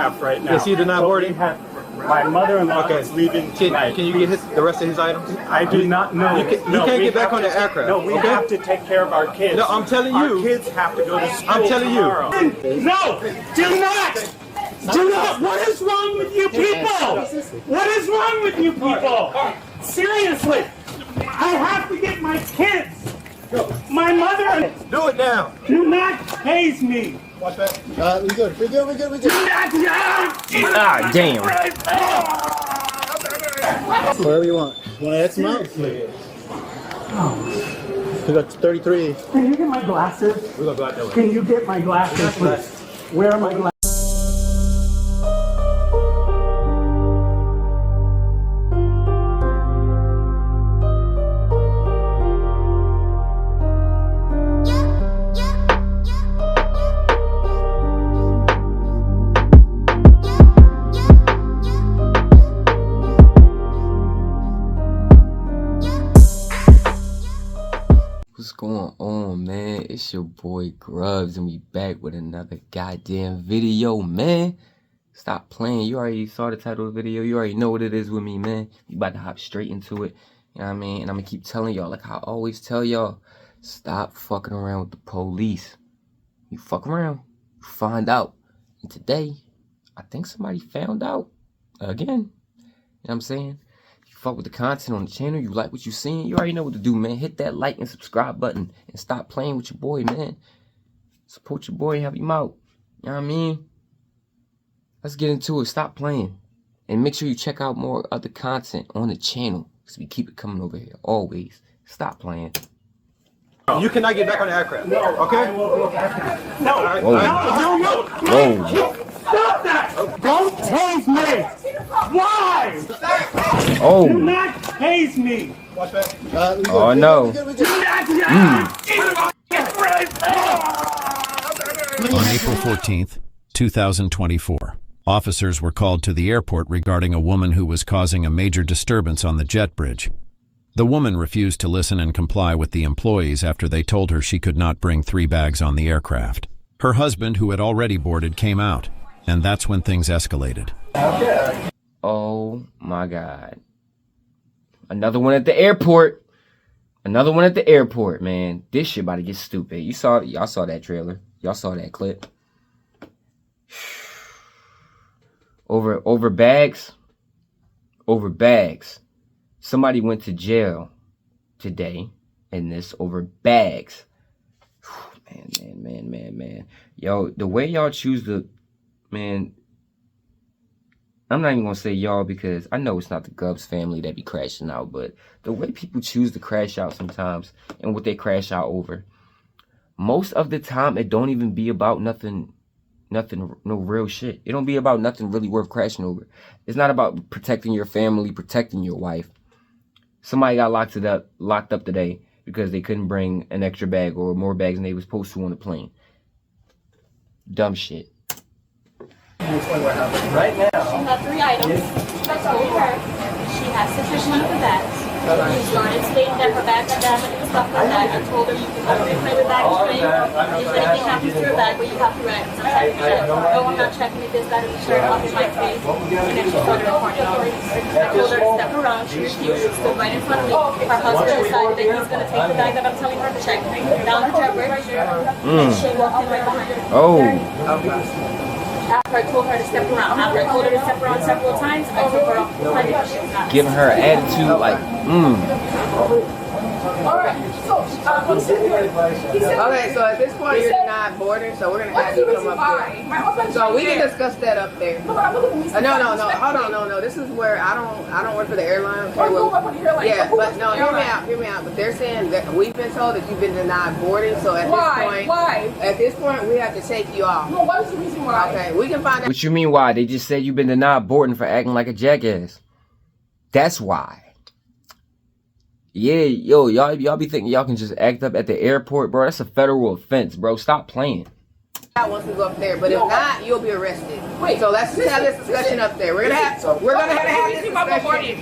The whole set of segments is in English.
Right now. Is he denied boarding? My mother-in-law is leaving tonight. Can you get the rest of his items? I do not know. You can't get back on the aircraft. No, we have to take care of our kids. No, I'm telling you. Our kids have to go to school I'm telling tomorrow. No, do not! Do not! What is wrong with you people? What is wrong with you people? Seriously, I have to get my kids. My mother. Do it now. Do not haze me. Watch that. We good. We good. Ah, damn. Whatever you want. You want to X them out? We got 33. Can you get my glasses? We're gonna go out that way. Can you get my glasses, please? Where are my glasses? What's going on, man? It's your boy Grubz, and we back with another goddamn video, man. Stop playing. You already saw the title of the video. You already know what it is with me, man. We about to hop straight into it. You know what I mean? And I'm gonna keep telling y'all, like I always tell y'all, stop fucking around with the police. You fuck around, you find out. And today, I think somebody found out again. You know what I'm saying? Fuck with the content on the channel, you like what you seeing, you already know what to do, man. Hit that like and subscribe button and stop playing with your boy, man. Support your boy and help him out. You know what I mean? Let's get into it. Stop playing. And make sure you check out more other content on the channel, because we keep it coming over here, always. Stop playing. You cannot get back on the aircraft. No, okay? No, right. no. Whoa. Stop that! Don't tase me! Why? Oh. Do not tase me! Watch that. Oh, no. On April 14th, 2024, officers were called to the airport regarding a woman who was causing a major disturbance on the jet bridge. The woman refused to listen and comply with the employees after they told her she could not bring 3 bags on the aircraft. Her husband, who had already boarded, came out, and that's when things escalated. Oh my God. Another one at the airport. Another one at the airport, man. This shit about to get stupid. Y'all saw that trailer. Y'all saw that clip. Over bags. Over bags. Somebody went to jail today in this over bags. Man. Yo, the way y'all choose to, man, I'm not even gonna say y'all because I know it's not the Grubz family that be crashing out, but the way people choose to crash out sometimes and what they crash out over, most of the time it don't even be about nothing, no real shit. It don't be about nothing really worth crashing over. It's not about protecting your family, protecting your wife. Somebody got locked up today because they couldn't bring an extra bag or more bags than they was supposed to on the plane. Dumb shit. Right now. She had 3 items. I told her she has sufficient of the bags. She's going to state that her bags are damaged and stuff like that. I told her you can go to the private bag train. If anything happens to your bag, but you have to write. I'm checking it. Oh, I'm not checking it. This, that, and the shirt off in my face. And then she started recording authorities. I told her to step around. She refused. She stood right in front of me. Her husband decided that he's going to take the bag that I'm telling her to check down the jet bridge. And she walked in right behind her. Oh. After I told her to step around, after I told her to step around several times, I took her off the plane. She was not. Giving her an attitude like, Okay, so at this point you're denied boarding, so we're gonna have you come up there. So we can discuss that up there. No, hold on, no. This is where I don't work for the airline. Okay, well, yeah, but no, hear me out. But they're saying that we've been told that you've been denied boarding, so at this point we have to take you off. No, what is the reason why? Okay, we can find out. what you mean why? They just said you've been denied boarding for acting like a jackass. That's why. Yeah, yo, y'all be thinking y'all can just act up at the airport, bro. That's a federal offense, bro. Stop playing. Once we go up there, but if not, you'll be arrested. Wait, so let's just have this discussion up there. We're gonna have this discussion.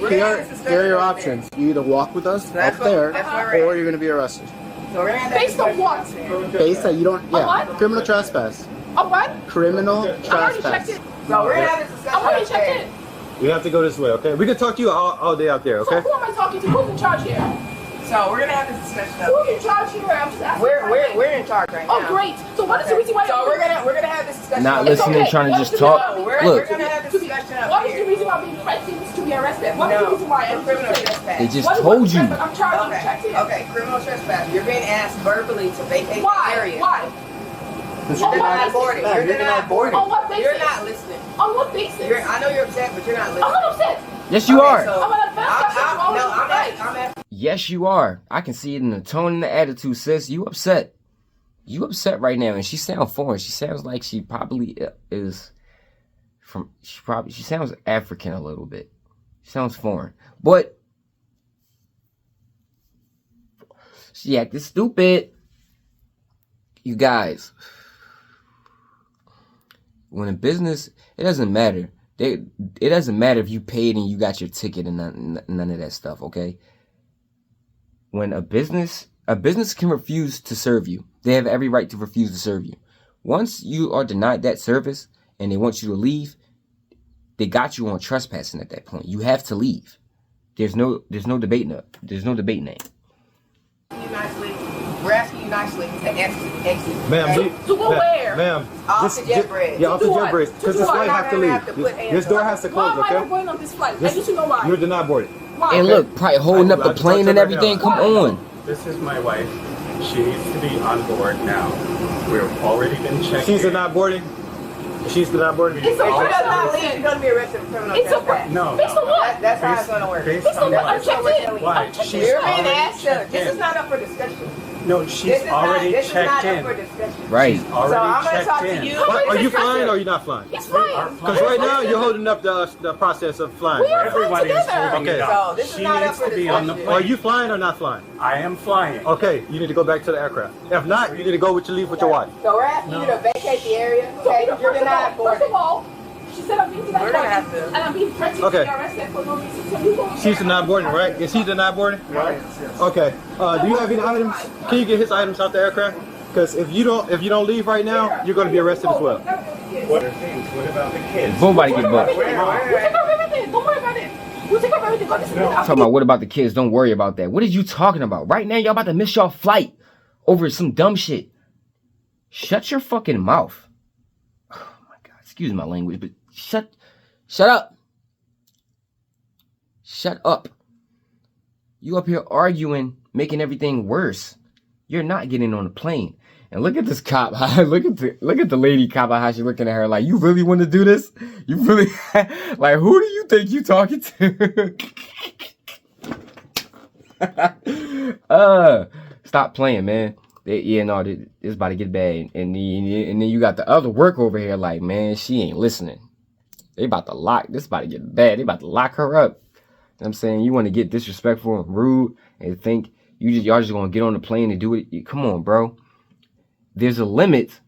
Here are your options. You either walk with us up there, or you're gonna be arrested. So we're gonna have Based on what? Based on you don't, what? criminal trespass. A what? Criminal I already checked trespass. it. So we're gonna have this discussion. I'm already up there. checked in. We have to go this way, okay? We can talk to you all day out there, So okay? who am I talking to? Who's in charge here? So we're gonna have this discussion up Who's there. in charge here? I'm just asking. We're in charge right now. Oh, great. So what is the reason why? So we're gonna have this discussion. Not up there. listening, okay. trying to What's just the talk. reason? We're Look, gonna have this discussion up What is here. the reason why I'm being threatened to be arrested? What is the No, reason why I'm criminal being trespass. they just What is told the you. trespass? I'm charged. I'm checked in. Okay, criminal trespass. You're being asked verbally to vacate the Why? area. Why? You're denied boarding. You're denied boarding. On what basis? You're not listening. On what basis? I know you're upset, but you're not I'm listening. not upset. Yes, you are. I'm an advanced I'm at Yes, you are. I can see it in the tone and the attitude, sis. You upset. You upset right now, and she sounds foreign. She sounds like she probably is from. She sounds African a little bit. She sounds foreign, but she acted stupid. You guys, when a business, it doesn't matter. It doesn't matter if you paid and you got your ticket and none of that stuff. Okay. When a business can refuse to serve you. They have every right to refuse to serve you. Once you are denied that service and they want you to leave, they got you on trespassing at that point. You have to leave. There's no debating it. There's no debating it. We're asking you nicely to exit. Ma'am, okay? To go where? Ma'am, Off the jet bridge. Yeah, off the To jet what? bridge. To Because do this what? flight have to You're not gonna have to put leave. hands This door on has to Why close, am I not okay? going on this flight? I need to know why. You're denied boarding. Why? And look, probably holding up the I just plane talked and to her everything. now. Come on. This is my wife. She needs to be on board now. We've already been checked. She's denied boarding. She's denied boarding. It's a If she does not person. leave, you're gonna be arrested for criminal It's a trespass. No. Based on what? That's how it's gonna work. Based Based on on what? I'm what? checked in. Why? I'm checked She's in. You're being already asked to. checked This in. is not up for discussion. No, she's already This is not checked up for in. discussion. Right. She's So I'm already gonna talk checked to in. you. Are you flying or are you not flying? It's fine. Because right now you're holding up the process of flying. We are right? flying Everybody is together. holding it Okay. up. So this is She not up needs for to be on the discussion. Are plane. you flying or not flying? I am flying. Okay, you need to go back to the aircraft. If not, you need to go with your leave with your wife. So we're asking you to vacate the area. So, Okay, first you're of denied all, first boarding. of all, she said I'm being denied We're gonna boarding, have to- and I'm being threatened Okay. to be arrested for no reason. So you go She's denied boarding, right? Is he denied boarding? Right. Okay. Do you have any items? Can you get his items out the aircraft? Because if you don't leave right now, you're going to be arrested as well. What are things? What about the kids? Nobody get bucked. We'll take care of everything. Don't worry about it. We'll take care of everything. But this is Talking about what about the kids? Don't worry about that. What are you talking about? Right now, y'all about to miss y'all flight over some dumb shit. Shut your fucking mouth. Oh my God. Excuse my language, but shut up. Shut up. You up here arguing, making everything worse. You're not getting on the plane. And look at this cop. look at the lady cop, how she looking at her like, you really want to do this? You really like, who do you think you talking to? Stop playing, man. It's about to get bad. And then you got the other work over here like, man, she ain't listening. This about to get bad. They about to lock her up. You know what I'm saying? You want to get disrespectful and rude and think y'all just gonna get on the plane and do it. Come on, bro. There's a limit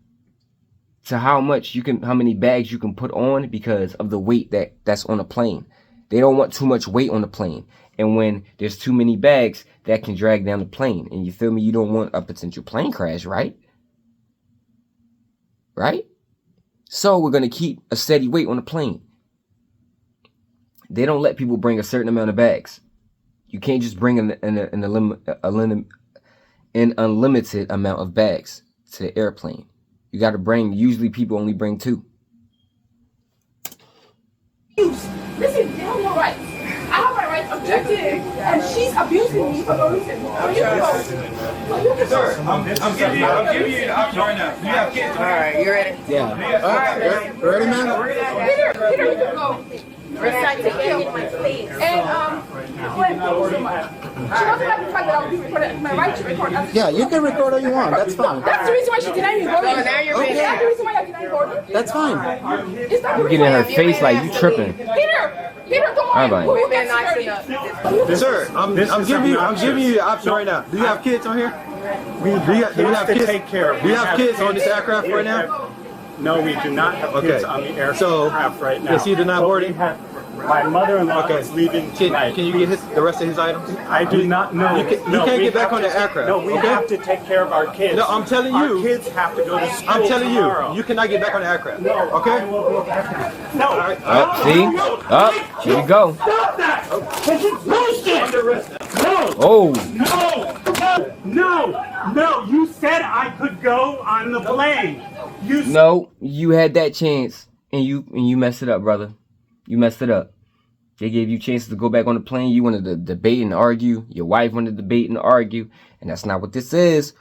to how many bags you can put on because of the weight that's on a plane. They don't want too much weight on the plane. And when there's too many bags, that can drag down the plane. And you feel me? You don't want a potential plane crash, right? Right? So we're going to keep a steady weight on the plane. They don't let people bring a certain amount of bags. You can't just bring an unlimited amount of bags to the airplane. You got to usually people only bring 2. Listen, they have no rights. I have my rights objected, and she's abusing me for no reason. Sir, I'm giving you the option right now. You have kids. All right, you ready? Yeah. All right, ready, man? Peter, you can go. Take care of my please. And thank you so much. She doesn't like the fact that I'll be recorded. My right to record. Yeah, you can record all you want. That's fine. That's the reason why she denied me boarding. So now you're being Is that the reason why you're denying boarding? That's fine. Is that the You reason get in why her face like you tripping. Peter, don't worry. Alright. We'll We've get been nice security. enough. Sir, I'm giving you the option right now. Do you have kids on here? Do you have to kids? take care of. Do you have kids on this aircraft right now? No, we do not have kids on the So, aircraft right now. is he denied But boarding? My mother-in-law is leaving tonight. Can you get the rest of his items? I do not know. You can't get back on the aircraft. No, we have to take care of our kids. No, I'm telling you. Our kids have to go to school I'm telling tomorrow. you cannot get back on the aircraft. No, okay? I will go back. No. All right. See? Here we go. Stop that! This is bullshit! No! Oh. No! You said I could go on the plane. No, you had that chance and you messed it up, brother. You messed it up. They gave you chances to go back on the plane. You wanted to debate and argue. Your wife wanted to debate and argue, and that's not what this is.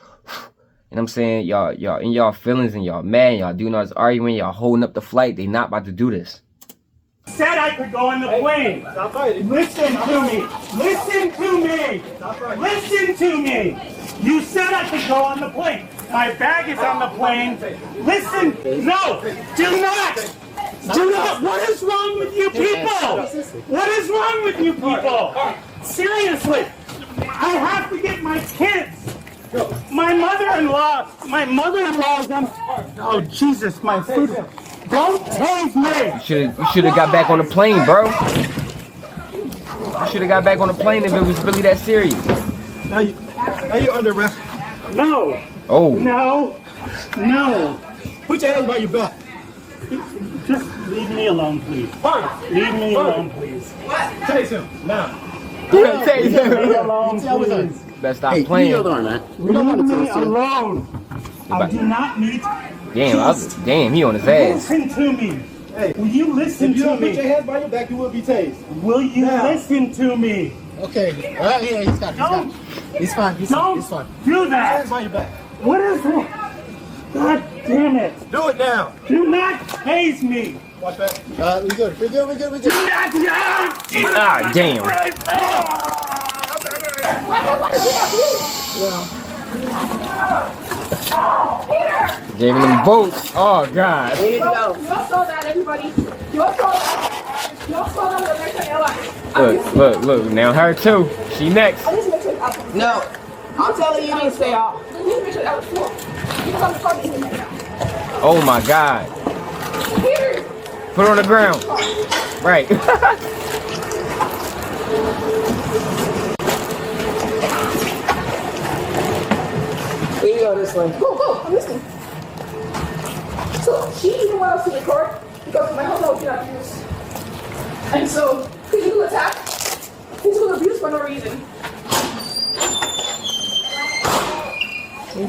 And I'm saying, y'all in y'all feelings and y'all mad, y'all doing all this arguing, y'all holding up the flight. They not about to do this. Said I could go on the plane. Stop fighting. Listen to me. Listen to me. Listen to me. You said I could go on the plane. My bag is on the plane. Listen. No. Do not. Do not. What is wrong with you people? What is wrong with you people? Seriously. I have to get my kids. My mother-in-law is on. Oh, Jesus, my food. Don't tase me! You should have got back on the plane, bro. You should have got back on the plane if it was really that serious. Now you're under arrest. No! Oh. No! Put your hands by your back. Just leave me alone, please. Leave me alone, please. Tase him now. Tase him. Leave me alone, please. Better stop playing. Leave me alone. I do not need to. Damn, he on his ass. Listen to me. Hey, will you listen to me? If you don't put your hands by your back, you will be tased. Will you listen to me? Okay. Yeah, he's got it. He's fine. Don't do that. Hands by your back. What is wrong? God damn it. Do it now. Do not tase me. Watch that. We're good. Do not. Ah, damn. Giving them votes. Oh, God. Here you go. You all saw that, everybody. You all saw that. You all saw that on the American Airlines. Look. Now her too. She next. I need to make sure that No. I'm telling you, you need to stay off. I need to make sure that was full. Because I'm fucking right now. Oh, my God. Here. Put her on the ground. Right. Here you go this way. Go, I'm listening. So she even went out to the court because my husband was being abused. And so physical attack, physical abuse for no reason.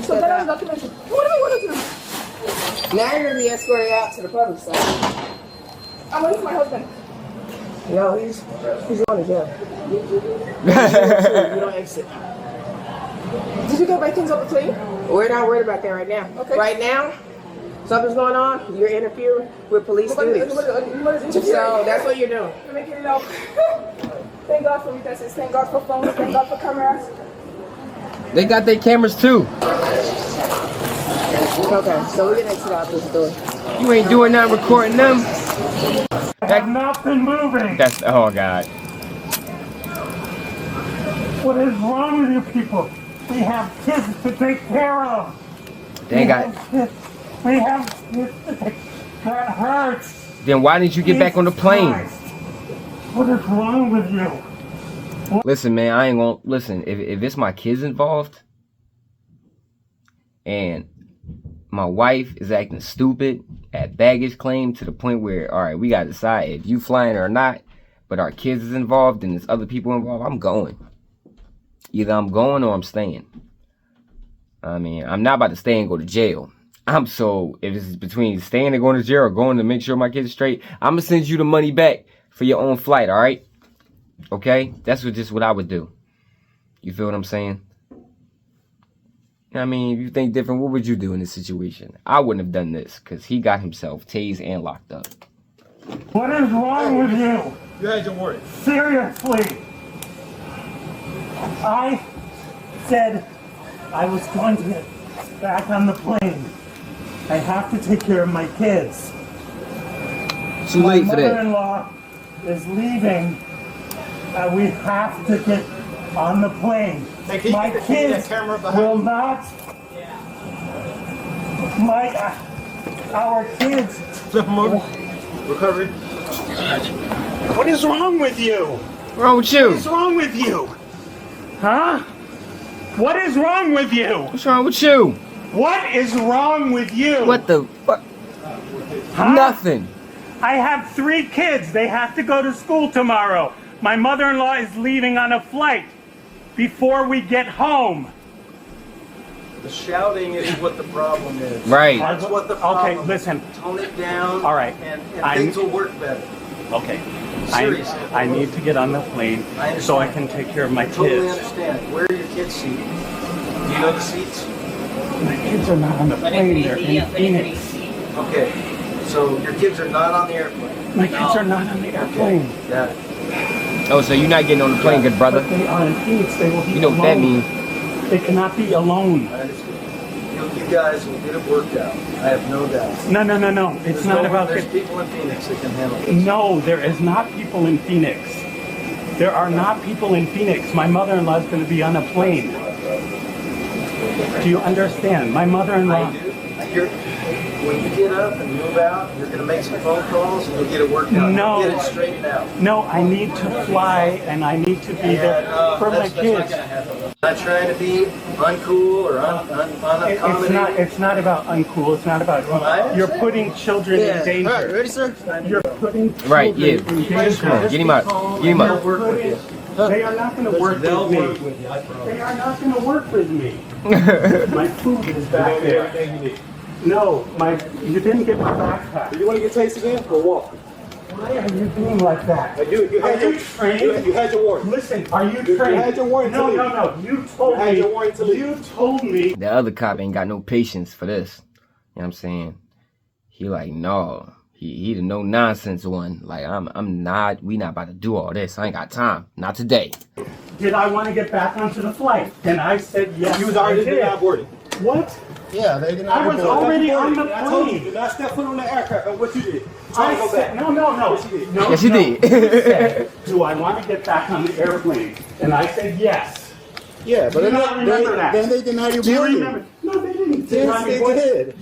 So then I'm documented. What do I want to do? Now you're going to be escorted out to the public side. I'm waiting for my husband. No, he's going to jail. You don't exit. Did you get my things on the plane? We're not worried about that right now. Okay. Right now, something's going on. You're interfering with police duties. So that's what you're doing. You're making it out. Thank God for witnesses. Thank God for phones. Thank God for cameras. They got their cameras too. Okay, so we're gonna exit out this door. You ain't doing nothing recording them. I have not been moving. That's, oh, God. What is wrong with you people? We have kids to take care of. They got. We have kids to take. That hurts. Then why didn't you get back on the plane? Christ. What is wrong with you? Listen, man, I ain't gonna listen. If it's my kids involved, and my wife is acting stupid at baggage claim to the point where, all right, we gotta decide if you flying or not, but our kids is involved and there's other people involved, I'm going. Either I'm going or I'm staying. I mean, I'm not about to stay and go to jail. So if it's between staying and going to jail or going to make sure my kids are straight, I'm gonna send you the money back for your own flight, all right? Okay? That's just what I would do. You feel what I'm saying? I mean, if you think different, what would you do in this situation? I wouldn't have done this because he got himself tased and locked up. What is wrong with you? You had your warning. Seriously. I said I was going to get back on the plane. I have to take care of my kids. Too late for My that. mother-in-law is leaving. We have to get on the plane. Hey, My kids will not. Our kids. Flip them over. Recovery. What is wrong with you? What's wrong with you? What is wrong with you? Huh? What is wrong with you? What's wrong with you? What is wrong with you? What the fuck? Huh? Nothing. I have 3 kids. They have to go to school tomorrow. My mother-in-law is leaving on a flight before we get home. The shouting is what the problem is. Right. That's what the problem is. Okay, listen. Tone it down. All right. And things will work better. Okay. Seriously. I need to get on the plane so I can take care of my Totally kids. understand. Where are your kids seated? Do you know the seats? My kids are not on the plane. They're in Phoenix. Okay. So your kids are not on the airplane? My kids are not on the airplane. Got it. Oh, so you're not getting on the plane, good brother. But they are in Phoenix. They will be You know what that alone. means. They cannot be alone. I understand. You guys will get it worked out. I have no doubt. No. It's not about There's it. people in Phoenix that can handle this. No, there is not people in Phoenix. There are not people in Phoenix. My mother-in-law is going to be on a plane. Do you understand? My mother-in-law. I do. When you get up and move out, you're going to make some phone calls and you'll get it worked out. No. You'll get it straightened out. No, I need to fly and I need to be there for my That's not kids. going to happen. I'm not trying to be uncool or unaccommodating. It's not about uncool. It's not about. You're putting children in danger. All right, ready, sir? You're putting children Right, yeah. in danger. Come on, get him out. Get him out. They are not going to work with me. They are not going to work with me. My food is back there. No, you didn't get my backpack. Do you want to get tasted again or walk? Why are you doing like that? Are you trained? You had your warning. Listen, are you trained? You had your warning to leave. No. You told You had me. your warning to leave. You told me. The other cop ain't got no patience for this. You know what I'm saying? He like, no. He the no nonsense one. Like, we not about to do all this. I ain't got time. Not today. Did I want to get back onto the flight? And I said yes. You was already I did. denied boarding. What? Yeah, they did not. I was already on the I told you, plane. do not step foot on the aircraft. And what you did? I Go said, back. no. Yes, you did. Yes, you did. You said, do I want to get back on the airplane? And I said yes. Yeah, but Do you not remember that? then they denied you Do you boarding. remember? No, they didn't Yes, deny me they boarding. did.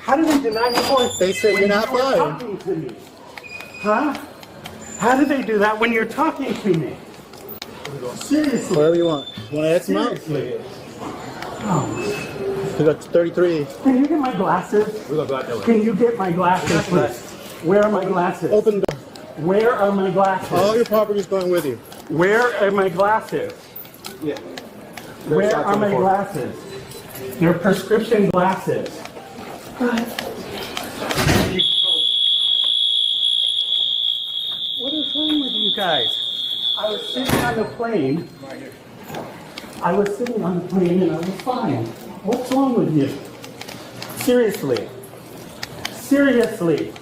How did they deny me boarding? They said When you're not you were flying. talking to me. Huh? How did they do that when you're talking to me? Seriously. Whatever you want. You want to add some out? Seriously. Oh. We got 33. Can you get my glasses? We're going to go out that way. Can you get my glasses, please? Where are my glasses? Open the door. Where are my glasses? All your property's going with you. Where are my glasses? Yeah. Where are my glasses? They're prescription glasses. What is wrong with you guys? I was sitting on the plane. I was sitting on the plane and I was fine. What's wrong with you? Seriously. Seriously.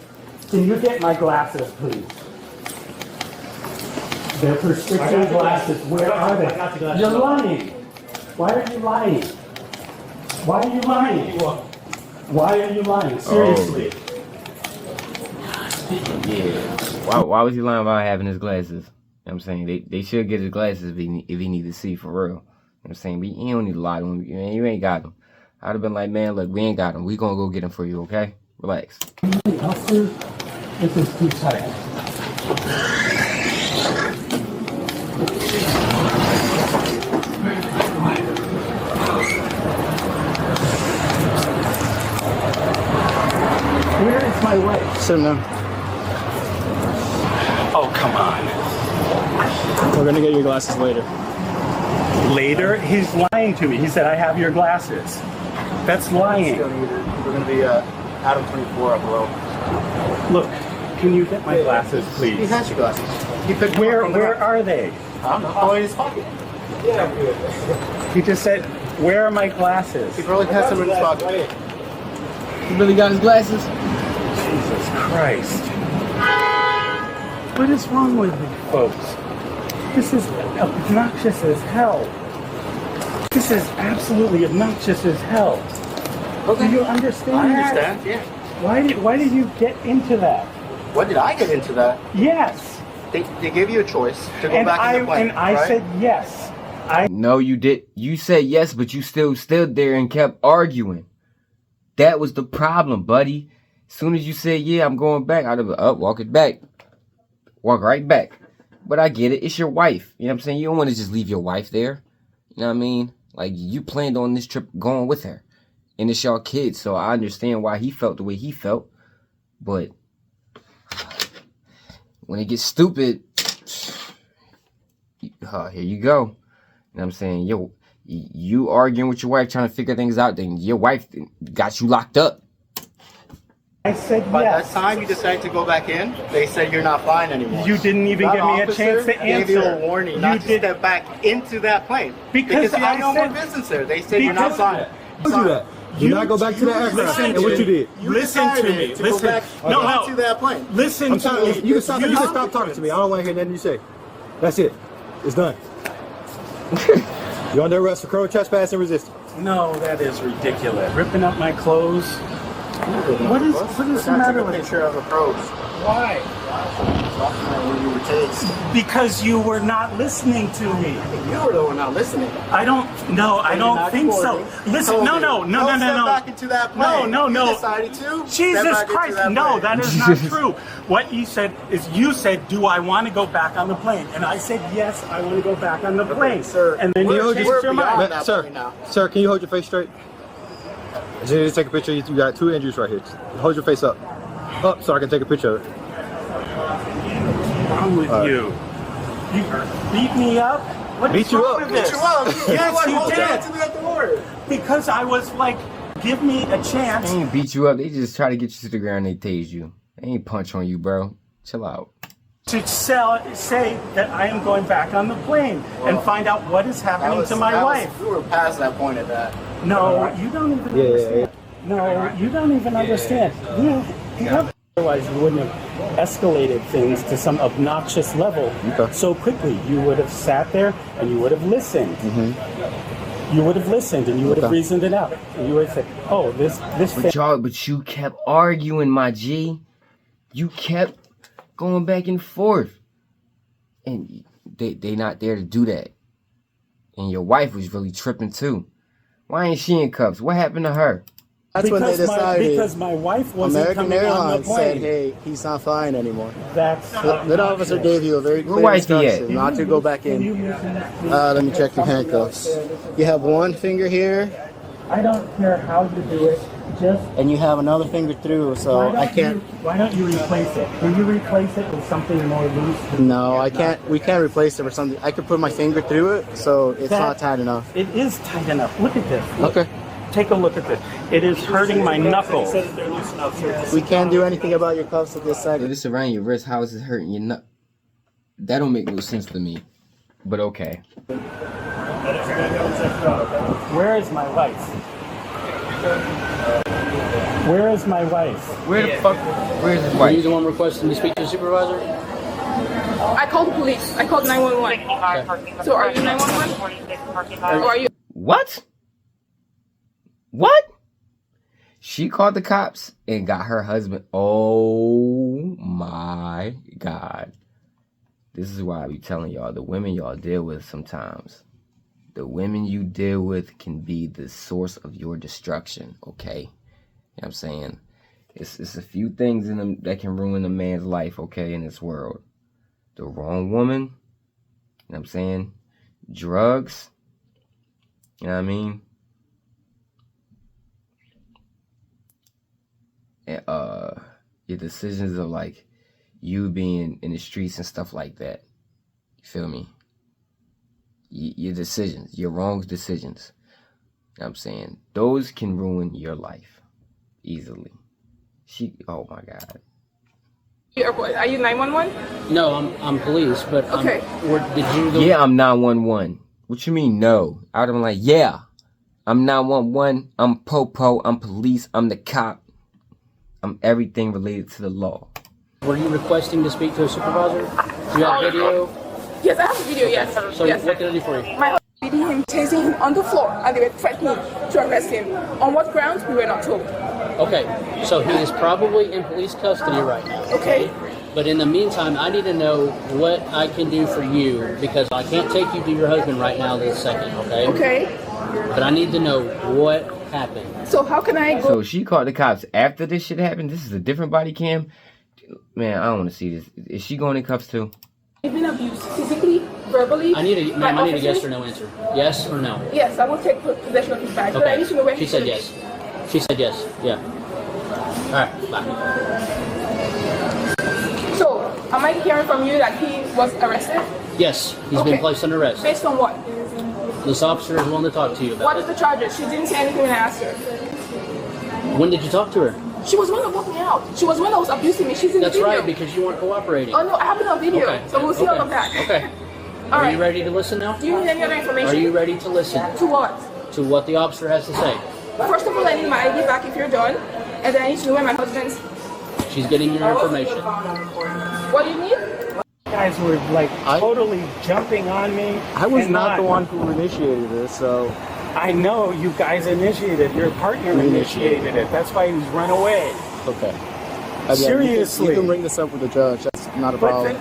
Can you get my glasses, please? They're prescription glasses. Where are they? You're lying. Why are you lying? Why are you lying? Why are you lying? Seriously. Yeah. Why was he lying about having his glasses? You know what I'm saying? They should get his glasses if he need to see for real. You know what I'm saying? But you don't need to lie to him. You ain't got them. I'd have been like, man, look, we ain't got them. We gonna go get them for you, okay? Relax. This is too tight. Where is my wife? Sit down. Oh, come on. We're gonna get your glasses later. Later? He's lying to me. He said, I have your glasses. That's lying. We're going to be out of 24 up below. Look, can you get my glasses, He please? has your glasses. He picked them up Where from the rack. are they? I don't know. Oh, in his pocket. He just said, where are my glasses? He probably has them in his pocket. You really got his glasses? Jesus Christ. What is wrong with you folks? This is obnoxious as hell. This is absolutely obnoxious as hell. Okay. Do you understand? I that? understand, yeah. Why did you get into that? What did I get into that? Yes. They gave you a choice to go And back in the plane, I right? said yes. No, you did. You said yes, but you still stood there and kept arguing. That was the problem, buddy. As soon as you said, yeah, I'm going back, I'd have been up, walk it back. walk right back. But I get it. It's your wife. You know what I'm saying? You don't want to just leave your wife there. You know what I mean? Like, you planned on this trip going with her. And it's y'all kids. So I understand why he felt the way he felt. But when it gets stupid, here you go. You know what I'm saying? Yo, you arguing with your wife, trying to figure things out, then your wife got you locked up. I said By yes. that time you decided to go back in, they said you're not flying anymore. You didn't even give me a chance to answer. Gave you a warning not to step back into that plane. Because you had no more business there. They said you're not flying. Don't do that. Do not go back to that aircraft. And what you did. Listen to me. Listen. No, to that plane. Listen to me. You can stop talking to me. I don't want to hear nothing you say. That's it. It's done. You're under arrest for criminal trespass and resistance. No, that is ridiculous. Ripping up my clothes. What is the matter with picture of a Grubz? Why? You were tased. Because you were not listening to me. You were the one not listening. I don't think so. Listen, no. Step back into that plane. No. You decided to. Jesus Christ, no, that is not true. What you said is, you said, do I want to go back on the plane? And I said, yes, I want to go back on the plane. Sir, and then you changed your mind. Sir, can you hold your face straight? Just take a picture. You got 2 injuries right here. Hold your face up so I can take a picture of it. What's wrong with you? You beat me up? What beat you up? Beat you up? Yes, you did. Because I was like, give me a chance. They ain't beat you up. They just try to get you to the ground and they tase you. They ain't punch on you, bro. Chill out. To say that I am going back on the plane and find out what is happening to my wife. We were past that point of that. No, you don't even understand. No, you don't even understand. Otherwise, you wouldn't have escalated things to some obnoxious level so quickly. You would have sat there and you would have listened. You would have listened and you would have reasoned it out. And you would have said, "Oh, this." But you kept arguing, my G. You kept going back and forth, and they not there to do that. And your wife was really tripping too. Why ain't she in cuffs? What happened to her? That's when they decided. Because my wife wasn't American coming on the Airlines plane. said, "Hey, he's not flying anymore." That officer gave you a very clear instruction not to go back in. Let me check your handcuffs. You have one finger here. I don't care how you do it. And you have another finger through, so I can't. Why don't you replace it? Can you replace it with something more loose? No, I can't. We can't replace it with something. I could put my finger through it, so it's not tight enough. It is tight enough. Look at this. Okay. Take a look at this. It is hurting my knuckles. We can't do anything about your cuffs at this second. If it's around your wrist, how is it hurting your nut? That don't make no sense to me. But okay. Where is my wife? Where is my wife? Where the fuck? Where's his Are wife? you the one requesting to speak to the supervisor? I called the police. I called 911. Okay. So are you 911? Or are you? What? What? She called the cops and got her husband. Oh my God. This is why I be telling y'all, the women y'all deal with sometimes, the women you deal with can be the source of your destruction, okay? You know what I'm saying? It's a few things in them that can ruin a man's life, okay, in this world. The wrong woman, you know what I'm saying? Drugs, you know what I mean? And, your decisions of like you being in the streets and stuff like that. You feel me? Your decisions, your wrong decisions. You know what I'm saying? Those can ruin your life easily. Oh my God. Are you 911? No, I'm police, but okay. Did you go? Yeah, I'm 911. What you mean no? I would have been like, yeah, I'm 911. I'm Popo. I'm police. I'm the cop. I'm everything related to the law. Were you requesting to speak to a supervisor? Do you have video? Yes, I have a video, yes. So yes. what can I do for you? My husband beating him, chasing him on the floor, and they were threatening to arrest him. On what grounds, we were not told. Okay, so he is probably in police custody right now. Okay. But in the meantime, I need to know what I can do for you, because I can't take you to your husband right now this second, okay? Okay. But I need to know what happened. So how can I go? So she called the cops after this shit happened? This is a different body cam? Man, I don't want to see this. Is she going in cuffs too? You've been abused physically, verbally. I need a yes or no answer. Yes or no? Yes, I will take possession of his bag, but I need to know where she said yes. She said yes. Yeah. All right. Bye. So, am I hearing from you that he was arrested? Yes, he's been placed under arrest. Based on what? This officer is willing to talk to you about What is the charges? She didn't say anything when I asked her. When did you talk to her? She was the one that walked me out. She was the one that was abusing me. She's in the video. That's right, because you weren't cooperating. Oh no, I have it on video, so we'll see all of that. Okay. Are you ready to listen now? Do you need any other information? Are you ready to listen? To what? To what the officer has to say. First of all, I need my ID back if you're done, and then I need to know where my husband's. She's getting your information. What do you need? You guys were like totally jumping on me. I was not the one who initiated this, so. I know you guys initiated. Your partner initiated it. That's why he's run away. Okay. Seriously. You can bring this up with the judge. That's not a problem. Go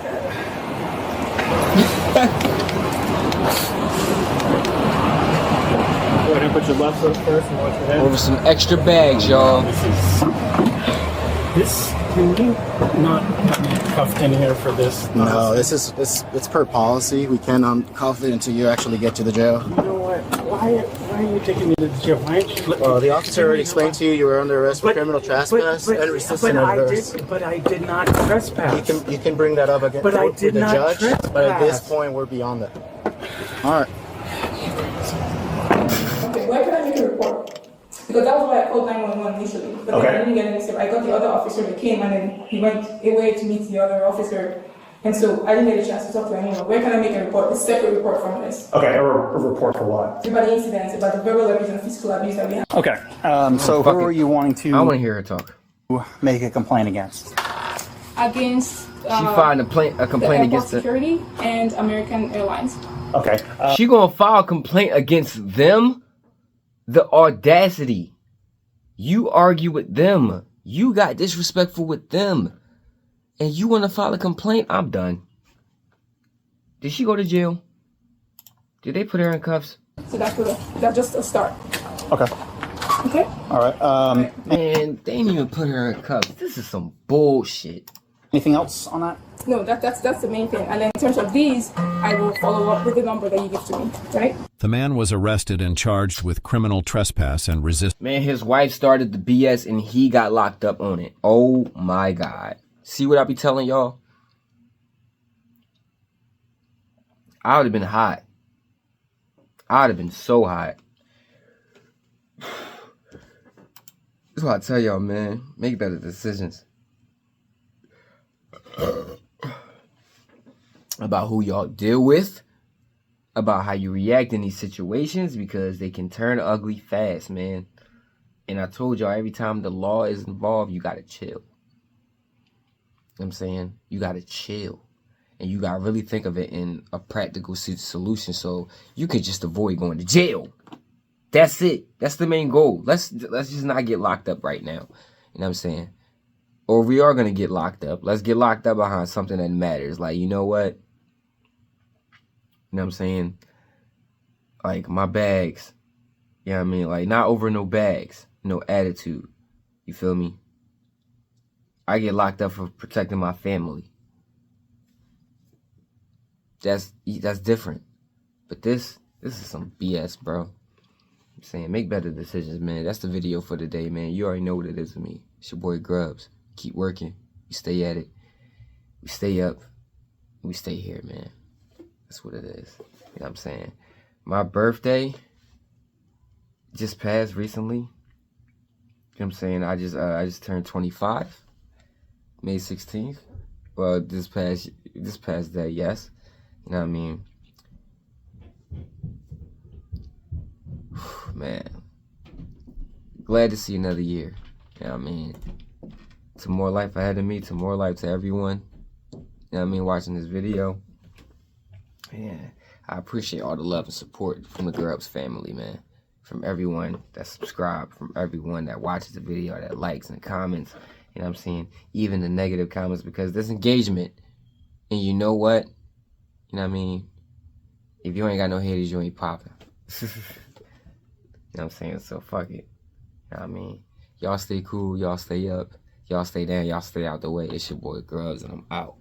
ahead and put your left foot first and watch your head. Over some extra bags, y'all. Can you not have me cuffed in here for this? No, it's per policy. We can cuff it until you actually get to the jail. You know what? Why are you taking me to the jail? Why aren't you? Well, the officer already explained to you you were under arrest for criminal trespass and resisting arrest. But I did not trespass. You can bring that up again with the judge. Trespass. But at this point, we're beyond that. All right. Okay, where can I make a report? Because that was why I called 911 initially. But then I didn't get any step. I got the other officer that came and then he went away to meet the other officer. And so I didn't get a chance to talk to anyone. Where can I make a report? A separate report from this. Okay, a report for what? About the incidents, about the verbal abuse and physical abuse that we have. Okay, so who are you wanting to... I want to hear her talk. ...make a complaint against? Against... she filed a complaint against security and American Airlines. Okay. She gonna file a complaint against them? The audacity. You argue with them. You got disrespectful with them. And you want to file a complaint? I'm done. Did she go to jail? Did they put her in cuffs? So that's just a start. Okay. Okay? All right. Man, they didn't even put her in cuffs. This is some bullshit. Anything else on that? No, that's the main thing. And then in terms of these, I will follow up with the number that you give to me, right? The man was arrested and charged with criminal trespass and resist. Man, his wife started the BS and he got locked up on it. Oh my God. See what I be telling y'all? I would have been hot. I would have been so hot. That's what I tell y'all, man. Make better decisions. About who y'all deal with, about how you react in these situations, because they can turn ugly fast, man. And I told y'all, every time the law is involved, you gotta chill. You know what I'm saying? You gotta chill. And you gotta really think of it in a practical solution so you can just avoid going to jail. That's it. That's the main goal. Let's just not get locked up right now. You know what I'm saying? Or we are going to get locked up. Let's get locked up behind something that matters. Like, you know what? You know what I'm saying? Like, my bags. You know what I mean? Like, not over no bags. No attitude. You feel me? I get locked up for protecting my family. That's different. But this is some BS, bro. I'm saying, make better decisions, man. That's the video for today, man. You already know what it is with me. It's your boy Grubz. Keep working. We stay at it. We stay up. We stay here, man. That's what it is. You know what I'm saying? My birthday just passed recently. You know what I'm saying? I just turned 25. May 16th. Well, this past day, yes. You know what I mean? Man. Glad to see another year. You know what I mean? To more life ahead of me, to more life to everyone. You know what I mean? Watching this video. Yeah. I appreciate all the love and support from the Grubz family, man. From everyone that subscribed, from everyone that watches the video, that likes and comments. You know what I'm saying? Even the negative comments, because there's engagement. And you know what? You know what I mean? If you ain't got no haters, you ain't popping. You know what I'm saying? So fuck it. You know what I mean? Y'all stay cool. Y'all stay up. Y'all stay down. Y'all stay out the way. It's your boy Grubz, and I'm out.